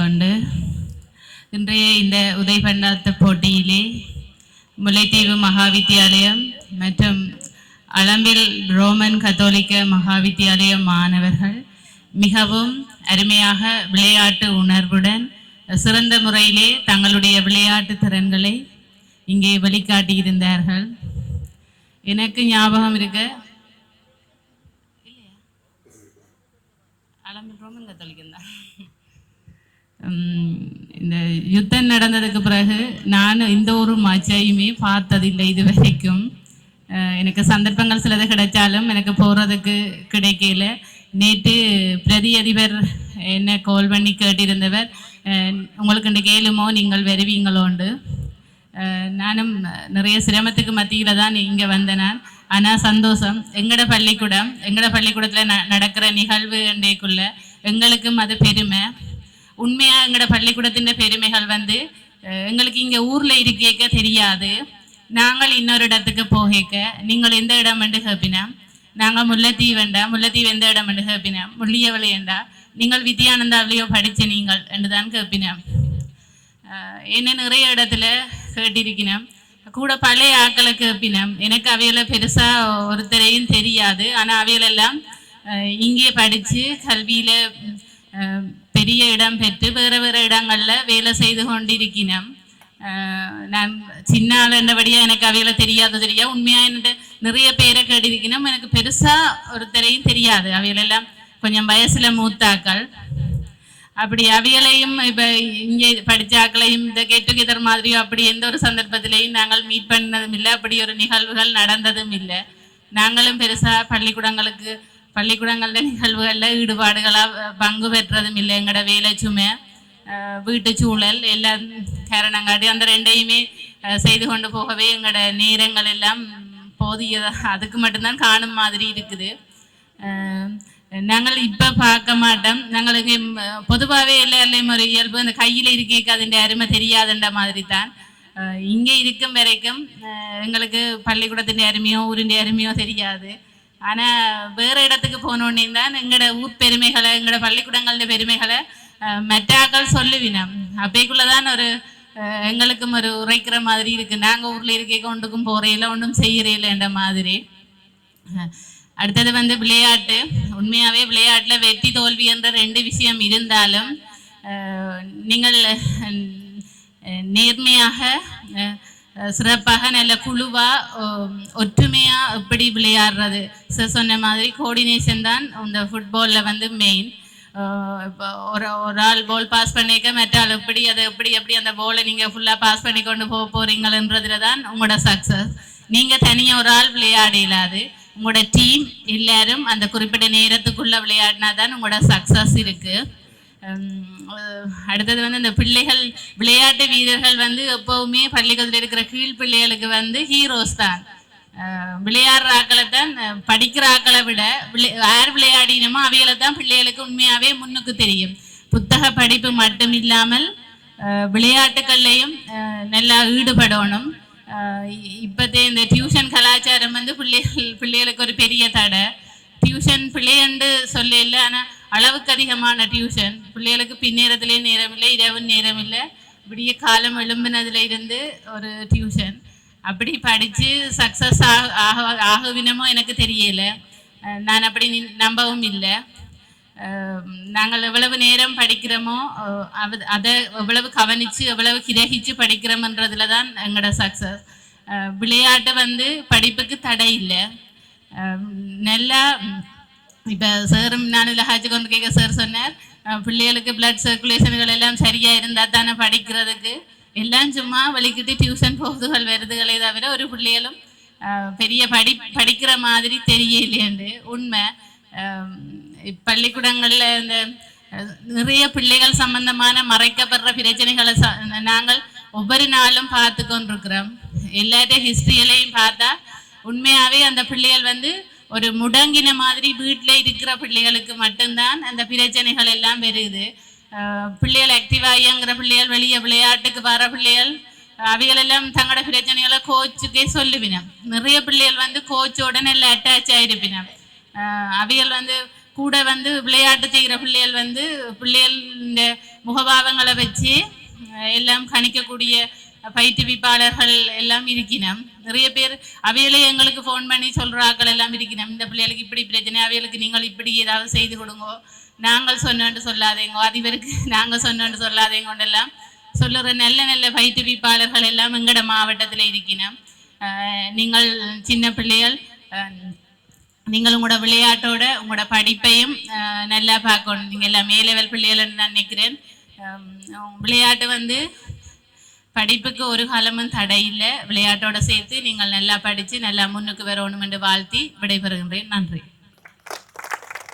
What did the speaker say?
கொண்டு இன்றைய இந்த உதைபந்தாட்ட போட்டியிலே முல்லைத்தீவு மகாவித்தியாலயம் மற்றும் அளம்பில் ரோமன் கத்தோலிக்க மகாவித்தியாலய மாணவர்கள் மிகவும் அருமையாக விளையாட்டு உணர்வுடன் சிறந்த முறையிலே தங்களுடைய விளையாட்டு திறன்களை இங்கே வெளிக்காட்டியிருந்தார்கள். எனக்கு ஞாபகம் இருக்க அளம்பில் ரோமன் கத்தோலிக்கம் தான். இந்த யுத்தம் நடந்ததுக்கு பிறகு நான் இந்த ஒரு மேட்சையுமே பார்த்ததில்லை இது வரைக்கும். எனக்கு சந்தர்ப்பங்கள் சிலது கிடைச்சாலும் எனக்கு போகிறதுக்கு கிடைக்கல. நேற்று பிரதி அதிபர் என்ன கால் பண்ணி கேட்டிருந்தவர், உங்களுக்கு இன்றைக்கு கேளுமோ நீங்கள் வருவீங்களோண்டு. நானும் நிறைய சிரமத்துக்கு மத்தியில் தான் இங்கே வந்தேன் நான். ஆனால் சந்தோஷம். எங்களோட பள்ளிக்கூடத்தில் நடக்கிற நிகழ்வு அண்டைக்குள்ள எங்களுக்கும் அது பெருமை. உண்மையாக எங்களோட பள்ளிக்கூடத்தின் பெருமைகள் வந்து எங்களுக்கு இங்கே ஊரில் இருக்க தெரியாது. நாங்கள் இன்னொரு இடத்துக்கு போகக்க நீங்கள் எந்த இடம் என்று கேட்பினா நாங்கள் முல்லைத்தீவு எந்த இடம் என்று கேட்பினா முள்ளியவளை என்றா நீங்கள் வித்யானந்தாவிலையோ படித்த நீங்கள் என்று தான் கேட்பினோம். என்ன நிறைய இடத்துல கேட்டிருக்கணும். கூட பழைய ஆக்களை கேட்பினோம். எனக்கு அவைகளை பெருசாக ஒருத்தரையும் தெரியாது. ஆனால் அவைகளெல்லாம் இங்கே படித்து கல்வியில் பெரிய இடம் பெற்று வேறு வேறு இடங்களில் வேலை செய்து கொண்டிருக்கிறோம். நான் சின்ன ஆள் என்றபடியாக எனக்கு அவைகளை தெரியா உண்மையாக என்னோட நிறைய பேரை கேட்டிருக்கணும். எனக்கு பெருசாக ஒருத்தரையும் தெரியாது. அவைகளெல்லாம் கொஞ்சம் வயசில் மூத்தாக்கள். அப்படி அவைகளையும் இப்போ இங்கே படித்த ஆக்களையும் இந்த கெட் டுகெதர் மாதிரியோ அப்படி எந்த ஒரு சந்தர்ப்பத்திலையும் நாங்கள் மீட் பண்ணதும் இல்லை. அப்படி ஒரு நிகழ்வுகள் நடந்ததும் இல்லை. நாங்களும் பெருசாக பள்ளிக்கூடங்களில் நிகழ்வுகளில் ஈடுபாடுகளாக பங்கு பெற்றதும் இல்லை. எங்களோட வேலை சுமை வீட்டு சூழல் எல்லாம் காரணங்காட்டி அந்த ரெண்டையுமே செய்து கொண்டு போகவே எங்களோட நேரங்கள் எல்லாம் போதியதாக அதுக்கு மட்டும்தான் காணும் மாதிரி இருக்குது. நாங்கள் இப்போ பார்க்க மாட்டோம். நாங்களுக்கு பொதுவாகவே எல்லாரையும் ஒரு இயல்பு அந்த கையில் இருக்க அதுன்ற அருமை தெரியாதுன்ற மாதிரி தான். இங்கே இருக்கும் வரைக்கும் எங்களுக்கு பள்ளிக்கூடத்தின் அருமையோ ஊரின் அருமையோ தெரியாது. ஆனால் வேறு இடத்துக்கு போனோன்னே தான் எங்களோட ஊர் பெருமைகளை எங்களோட பள்ளிக்கூடங்களோட பெருமைகளை மெட்டாக்கள் சொல்லுவினோம். அப்பேக்குள்ளதான் ஒரு எங்களுக்கும் ஒரு உரைக்கிற மாதிரி இருக்குது. நாங்கள் ஊரில் இருக்க ஒன்றுக்கும் போகிறேல ஒன்றும் செய்கிறேன்ன்ற மாதிரி. அடுத்தது வந்து விளையாட்டு. உண்மையாகவே விளையாட்டில் வெற்றி தோல்வி என்ற ரெண்டு விஷயம் இருந்தாலும் நீங்கள் நேர்மையாக சிறப்பாக நல்ல குழுவாக ஒற்றுமையாக எப்படி விளையாடுறது சொன்ன மாதிரி கோஆர்டினேஷன் தான் இந்த ஃபுட்பாலில் வந்து மெயின். இப்போ ஒரு ஆள் பால் பாஸ் பண்ணிக்க மற்ற ஆள் எப்படி அந்த பாலை நீங்கள் ஃபுல்லாக பாஸ் பண்ணி கொண்டு போக போகிறீங்களன்றதுல தான் உங்களோட சக்ஸஸ். நீங்கள் தனியாக ஒரு ஆள் விளையாட இல்லாது உங்களோட டீம் எல்லாரும் அந்த குறிப்பிட்ட நேரத்துக்குள்ளே விளையாடினா தான் உங்களோட சக்ஸஸ் இருக்குது. அடுத்தது வந்து இந்த பிள்ளைகள் விளையாட்டு வீரர்கள் வந்து எப்போவுமே பள்ளிக்கூடத்தில் இருக்கிற கீழ் பிள்ளைகளுக்கு வந்து ஹீரோஸ் தான். விளையாடுற ஆக்களை தான் படிக்கிற ஆக்களை விட யார் விளையாடினமோ அவைகளை தான் பிள்ளைகளுக்கு உண்மையாகவே முன்னுக்கு தெரியும். புத்தக படிப்பு மட்டும் இல்லாமல் விளையாட்டுக்கள்லையும் நல்லா ஈடுபடணும். இப்போதே இந்த டியூஷன் கலாச்சாரம் வந்து பிள்ளைகளுக்கு ஒரு பெரிய தடை. டியூஷன் பிள்ளையண்டு சொல்ல இல்லை. ஆனால் அளவுக்கு அதிகமான டியூஷன் பிள்ளைகளுக்கு பின்னேரத்திலே நேரம் இல்லை, இரவு நேரம் இல்லை. இப்படியே காலம் எழும்பினதுல இருந்து ஒரு டியூஷன் அப்படி படித்து சக்ஸஸ் ஆகுவினமோ எனக்கு தெரியல. நான் அப்படி நம்பவும் இல்லை. நாங்கள் எவ்வளவு நேரம் படிக்கிறோமோ அதை எவ்வளவு கவனித்து எவ்வளவு கிரகிச்சு படிக்கிறோம்ன்றதுல தான் எங்களோட சக்ஸஸ். விளையாட்டு வந்து படிப்புக்கு தடை இல்லை. நல்லா இப்போ சாரும் நான் லஹாஜி கொண்டு கேட்க சார் சொன்னார், பிள்ளைகளுக்கு பிளட் சர்க்குலேஷன்கள் எல்லாம் சரியாக இருந்தால் தானே படிக்கிறதுக்கு. எல்லாம் சும்மா வலிக்கிட்டு டியூஷன் போகுதுகள் வருதுகளே தவிர ஒரு பிள்ளைகளும் பெரிய படிக்கிற மாதிரி தெரியலேண்டு உண்மை. பள்ளிக்கூடங்களில் இந்த நிறைய பிள்ளைகள் சம்பந்தமான மறைக்கப்படுற பிரச்சனைகளை நாங்கள் ஒவ்வொரு நாளும் பார்த்து கொண்டிருக்கிறோம். எல்லாத்த ஹிஸ்ட்ரியலையும் பார்த்தா உண்மையாகவே அந்த பிள்ளைகள் வந்து ஒரு முடங்கின மாதிரி வீட்டில் இருக்கிற பிள்ளைகளுக்கு மட்டும்தான் அந்த பிரச்சனைகள் எல்லாம் வருது. பிள்ளைகள் ஆக்டிவாகிங்கிற பிள்ளைகள் வெளியே விளையாட்டுக்கு வர பிள்ளைகள் அவைகளெல்லாம் தங்களோட பிரச்சனைகளை கோச்சுக்கே சொல்லுவினோம். நிறைய பிள்ளைகள் வந்து கோச்சோட நல்லா அட்டாச் ஆகிருப்பினோம். அவைகள் வந்து கூட வந்து விளையாட்டு செய்கிற பிள்ளைகள் வந்து பிள்ளைகள் இந்த முகபாவங்களை வச்சு எல்லாம் கணிக்கக்கூடிய பயிற்றுவிப்பாளர்கள் எல்லாம் இருக்கணும். நிறைய பேர் அவையிலே எங்களுக்கு ஃபோன் பண்ணி சொல்கிறாக்கள் எல்லாம் இருக்கணும். இந்த பிள்ளைகளுக்கு இப்படி பிரச்சனை, அவைகளுக்கு நீங்கள் இப்படி ஏதாவது செய்து கொடுங்கோ, நாங்கள் சொன்னோன்னு சொல்லாதேங்கோ, அதிபருக்கு நாங்கள் சொன்னோன்னு சொல்லாதேங்கோண்டெல்லாம் சொல்லுற நல்ல நல்ல பயிற்றுவிப்பாளர்கள் எல்லாம் எங்கட மாவட்டத்தில் இருக்கணும். நீங்கள் சின்ன பிள்ளைகள், நீங்கள் உங்களோட விளையாட்டோட உங்களோட படிப்பையும் நல்லா பார்க்கணும். நீங்கள் எல்லாம் மேலெவல் பிள்ளைகள்னு நான் நினைக்கிறேன். விளையாட்டு வந்து படிப்புக்கு ஒரு காலமும் தடை இல்லை. விளையாட்டோட சேர்த்து நீங்கள் நல்லா படித்து நல்லா முன்னுக்கு வரணும் என்று வாழ்த்தி விடைபெறுகின்றேன். நன்றி.